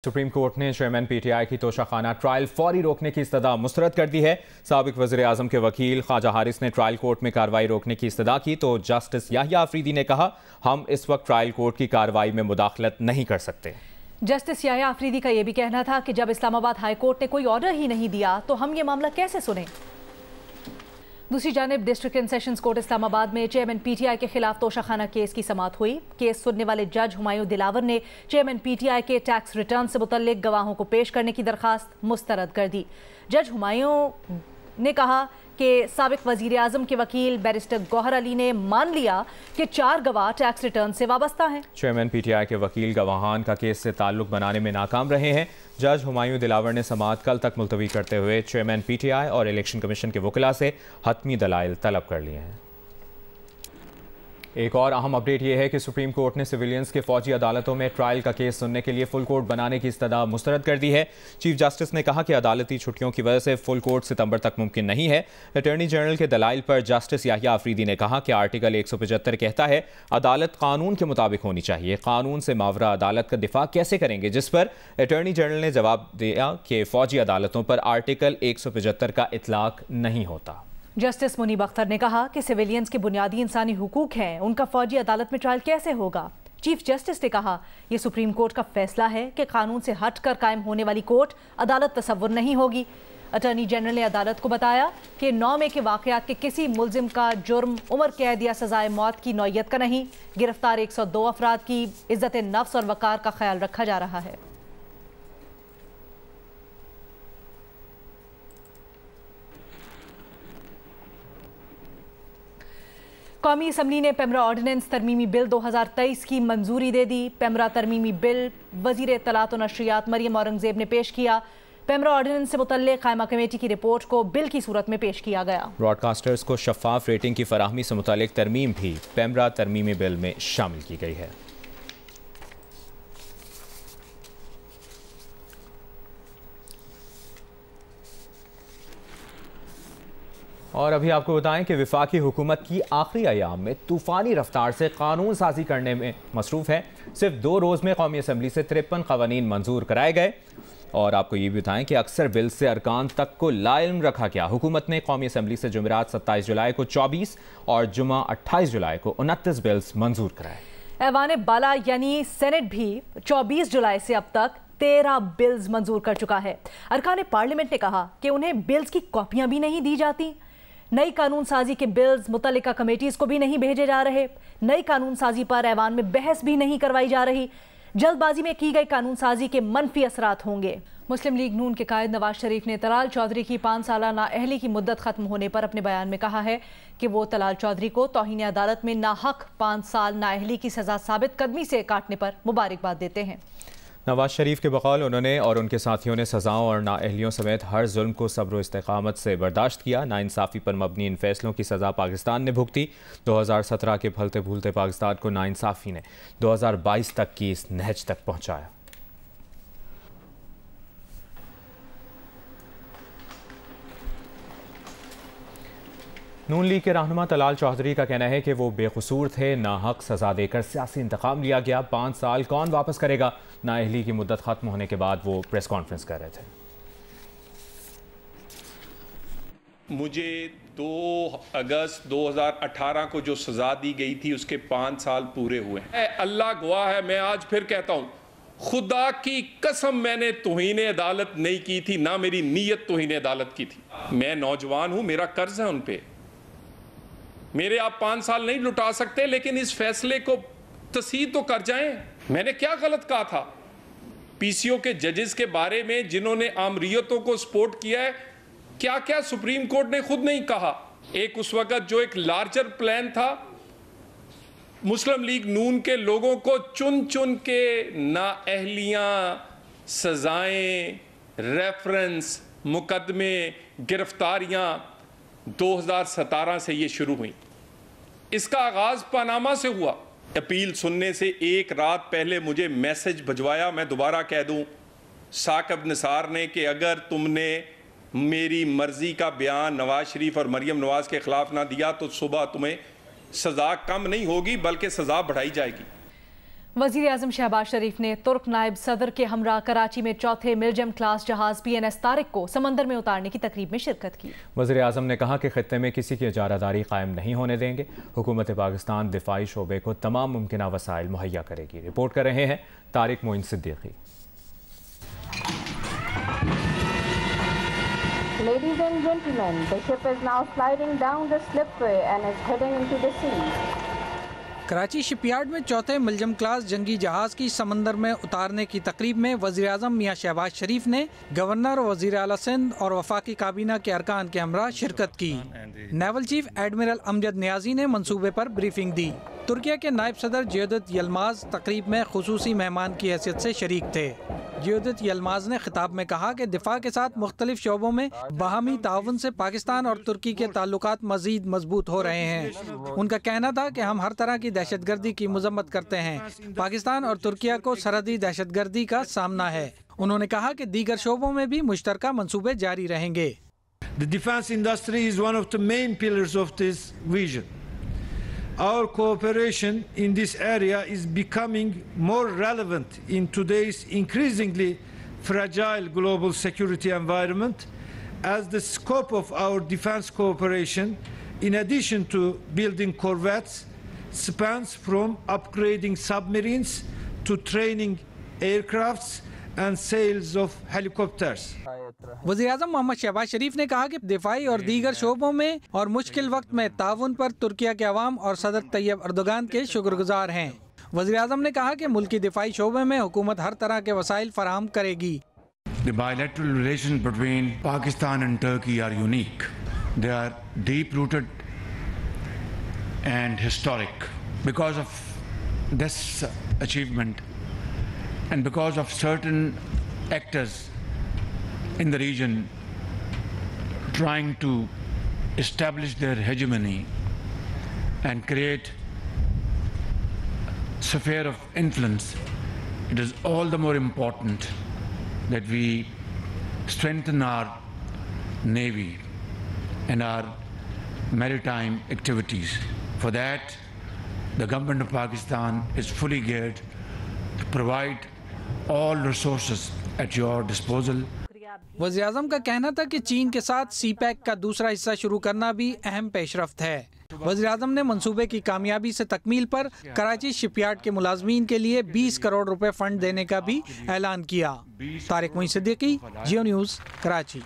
Supreme court ने chairman PTI की Toshakhana trial फौरी रोकने की इस्तदा मुस्तरद कर दी है। साबिक वज़ीर आज़म के वकील ख्वाजा हारिस ने ट्रायल कोर्ट में कार्रवाई रोकने की इस्तदा की तो जस्टिस याहिया अफरीदी ने कहा, हम इस वक्त ट्रायल कोर्ट की कार्रवाई में मुदाखलत नहीं कर सकते। जस्टिस याहिया अफरीदी का यह भी कहना था कि जब इस्लामाबाद हाई कोर्ट ने कोई ऑर्डर ही नहीं दिया तो हम ये मामला कैसे सुने। दूसरी जानिब district and sessions court Islamabad में चेयरमैन पीटीआई के खिलाफ तोशाखाना केस की समाअत हुई। केस सुनने वाले जज हुमायूं दिलावर ने चेयरमैन पीटीआई के टैक्स रिटर्न से मुतल्लिक गवाहों को पेश करने की दरखास्त मुस्तरद कर दी। जज हुमायूं ने कहा कि साबिक वजीर आजम के वकील बैरिस्टर गौहर अली ने मान लिया कि 4 गवाह टैक्स रिटर्न से वाबस्ता हैं। चेयरमैन पीटीआई के वकील गवाहान का केस से ताल्लुक बनाने में नाकाम रहे हैं। जज हुमायूं दिलावर ने समाअत कल तक मुलतवी करते हुए चेयरमैन पीटीआई और इलेक्शन कमीशन के वकीला से हतमी दलाइल तलब कर लिए हैं। एक और अहम अपडेट यह है कि सुप्रीम कोर्ट ने सिविलियंस के फौजी अदालतों में ट्रायल का केस सुनने के लिए फुल कोर्ट बनाने की इस्तदा मुस्तरद कर दी है। चीफ जस्टिस ने कहा कि अदालती छुट्टियों की वजह से फुल कोर्ट सितंबर तक मुमकिन नहीं है। अटॉर्नी जनरल के दलाइल पर जस्टिस याहिया अफरीदी ने कहा कि आर्टिकल 175 कहता है अदालत कानून के मुताबिक होनी चाहिए, कानून से मावरा अदालत का दिफा कैसे करेंगे, जिस पर अटॉर्नी जनरल ने जवाब दिया कि फौजी अदालतों पर आर्टिकल 175 का इतलाक नहीं होता। जस्टिस मुनीब अख्तर ने कहा कि सिविलियंस के बुनियादी इंसानी हुकूक हैं, उनका फौजी अदालत में ट्रायल कैसे होगा। चीफ जस्टिस ने कहा, यह सुप्रीम कोर्ट का फैसला है कि कानून से हटकर कायम होने वाली कोर्ट अदालत तसव्वुर नहीं होगी। अटॉर्नी जनरल ने अदालत को बताया कि 9 मई के वाकयात के किसी मुल्जिम का जुर्म उम्र कैद या सजाए मौत की नौयत का नहीं। गिरफ्तार 102 अफराद की इज्जत नफ्स और वकार का ख्याल रखा जा रहा है। कौमी असम्बली ने पेमरा ऑर्डिनेंस तरमीमी बिल 2023 की मंजूरी दे दी। पेमरा तरमीमी बिल वजीर इत्तलात और नशरियात मरियम औरंगजेब ने पेश किया। पेमरा ऑर्डिनेंस से मुतल्लिक कायमा कमेटी की रिपोर्ट को बिल की सूरत में पेश किया गया। ब्रॉडकास्टर्स को शफाफ रेटिंग की फराहमी से मुतल्लिक तरमीम भी पेमरा तरमीमी बिल में शामिल की गई है। और अभी आपको बताएं कि विफाकी हुकूमत की आखिरी अयाम में तूफ़ानी रफ्तार से कानून साजी करने में मसरूफ़ है। सिर्फ 2 रोज़ में कौमी असम्बली से 53 क़वानीन मंजूर कराए गए। और आपको ये भी बताएं कि अक्सर बिल से अरकान तक को लाइल्म रखा गया। हुकूमत ने कौमी असम्बली से जुमेरात 27 जुलाई को 24 और जुमा 28 जुलाई को 29 बिल्स मंजूर कराए। ऐवान बाला यानी सेनेट भी 24 जुलाई से अब तक 13 बिल्स मंजूर कर चुका है। अरकान पार्लियामेंट ने कहा कि उन्हें बिल्स की कॉपियां भी नहीं दी जाती। नई कानून साजी के बिल्स मुतल्लिका कमेटीज को भी नहीं भेजे जा रहे। नई कानून साजी पर ऐवान में बहस भी नहीं करवाई जा रही। जल्दबाजी में की गई कानून साजी के मनफी असरात होंगे। मुस्लिम लीग नून के कायद नवाज शरीफ ने तलाल चौधरी की 5 साला नाअहली की मुद्दत खत्म होने पर अपने बयान में कहा है कि वो तलाल चौधरी को तौहीन अदालत में नाहक 5 साल नाअहली की सजा साबित कदमी से काटने पर मुबारकबाद देते हैं। नवाज शरीफ के बकौल उन्होंने और उनके साथियों ने सजाओं और नाअहलियों समेत हर जुल्म को सब्र और इस्तिकामत से बर्दाश्त किया। नाइंसाफ़ी पर मबनी इन फैसलों की सज़ा पाकिस्तान ने भुगती। 2017 के फलते फूलते पाकिस्तान को नाइंसाफ़ी ने 2022 तक की इस नहज तक पहुँचाया। नून लीग के रहनुमा तलाल चौधरी का कहना है कि वो बेकसूर थे, नाहक सजा देकर सियासी इंतकाम लिया गया। 5 साल कौन वापस करेगा। नाअहली की मुद्दत खत्म होने के बाद वो प्रेस कॉन्फ्रेंस कर रहे थे। मुझे 2 अगस्त 2018 को जो सजा दी गई थी उसके 5 साल पूरे हुए हैं। अल्लाह गवाह है, मैं आज फिर कहता हूँ, खुदा की कसम मैंने तौहीन अदालत नहीं की थी, ना मेरी नीयत तौहीन अदालत की थी। मैं नौजवान हूँ, मेरा कर्ज है उन पे, मेरे आप 5 साल नहीं लुटा सकते, लेकिन इस फैसले को तस्दीक तो कर जाएं। मैंने क्या गलत कहा था पीसीओ के जजेस के बारे में जिन्होंने आमरीयतों को सपोर्ट किया है? क्या क्या सुप्रीम कोर्ट ने खुद नहीं कहा। एक उस वक्त जो एक लार्जर प्लान था, मुस्लिम लीग नून के लोगों को चुन चुन के नाअहलियां, सजाएं, रेफरेंस, मुकदमे, गिरफ्तारियां 2017 से ये शुरू हुई। इसका आगाज पनामा से हुआ। अपील सुनने से एक रात पहले मुझे मैसेज भिजवाया, मैं दोबारा कह दूं, साकिब निसार ने, कि अगर तुमने मेरी मर्जी का बयान नवाज शरीफ और मरियम नवाज के खिलाफ ना दिया तो सुबह तुम्हें सजा कम नहीं होगी बल्कि सजा बढ़ाई जाएगी। वज़ीर-ए-आज़म शहबाज शरीफ ने तुर्क नायब सदर के हमरा कराची में चौथे मिलजम क्लास जहाज PNS तारिक को समंदर में उतारने की तकरीब में शिरकत की। वज़ीर-ए-आज़म ने कहा कि खित्ते में किसी की इजारादारी कायम नहीं होने देंगे। हुकूमत पाकिस्तान दिफाई शोबे को तमाम मुमकिन वसाइल मुहैया करेगी। रिपोर्ट कर रहे हैं Tariq Moin Siddiqui. Ladies and gentlemen, the ship is now sliding down the slipway and is heading into the sea. Karachi shipyard में चौथे मिलजम क्लास जंगी जहाज की समंदर में उतारने की तकरीब में वज़ीर-ए-आज़म मियां शहबाज शरीफ ने गवर्नर, वज़ीर आला सिंध और वफाकी काबीना के अरकान के हमरा शिरकत की। Naval chief admiral Amjad Niazi ने मंसूबे पर ब्रीफिंग दी। तुर्किया के नायब सदर जियोदत यलमाज तकरीब में खुसूसी मेहमान की हैसियत से शरीक थे। जियोदत यलमाज ने खिताब में कहा कि दिफा के साथ मुख्तलिफ शोबों में बाहमी ताउन से पाकिस्तान और तुर्की के ताल्लुकात मजीद मजबूत हो रहे हैं। उनका कहना था कि हम हर तरह की दहशतगर्दी की मजम्मत करते हैं। पाकिस्तान और तुर्किया को सरहदी दहशतगर्दी का सामना है। उन्होंने कहा कि दीगर शोबों में भी मुश्तरका मंसूबे जारी रहेंगे। The defense industry is one of the main pillars of this vision. Our cooperation in this area is becoming more relevant in today's increasingly fragile global security environment, as the scope of our defense cooperation, in addition to building corvettes, spans from upgrading submarines to training aircrafts and sales of helicopters. वज़ीर-ए-आज़म मोहम्मद शहबाज शरीफ ने कहा कि दिफाई और दीगर शोबों में और मुश्किल वक्त में ताउन पर तुर्किया के अवाम और सदर तैयब अर्दोगान के शुक्रगुजार हैं। वज़ीर-ए-आज़म ने कहा कि मुल्की दिफाई शोबे में हुकूमत हर तरह के वसाइल फराहम करेगी। The bilateral relations between Pakistan and Turkey are unique. They are deep-rooted and historic. Because of this achievement and because of certain actors in the region trying to establish their hegemony and create a sphere of influence, it is all the more important that we strengthen our navy and our maritime activities. For that, the government of Pakistan is fully geared to provide all resources at your disposal. वज़ीर-ए-आज़म का कहना था कि चीन के साथ CPEC का दूसरा हिस्सा शुरू करना भी अहम पेशरफ्त है। वज़ीर-ए-आज़म ने मंसूबे की कामयाबी से तकमील पर कराची शिपयार्ड के मुलाजमीन के लिए 20 करोड़ रुपए फंड देने का भी ऐलान किया। तारिक मोइन सिद्दीकी, जियो न्यूज़, कराची।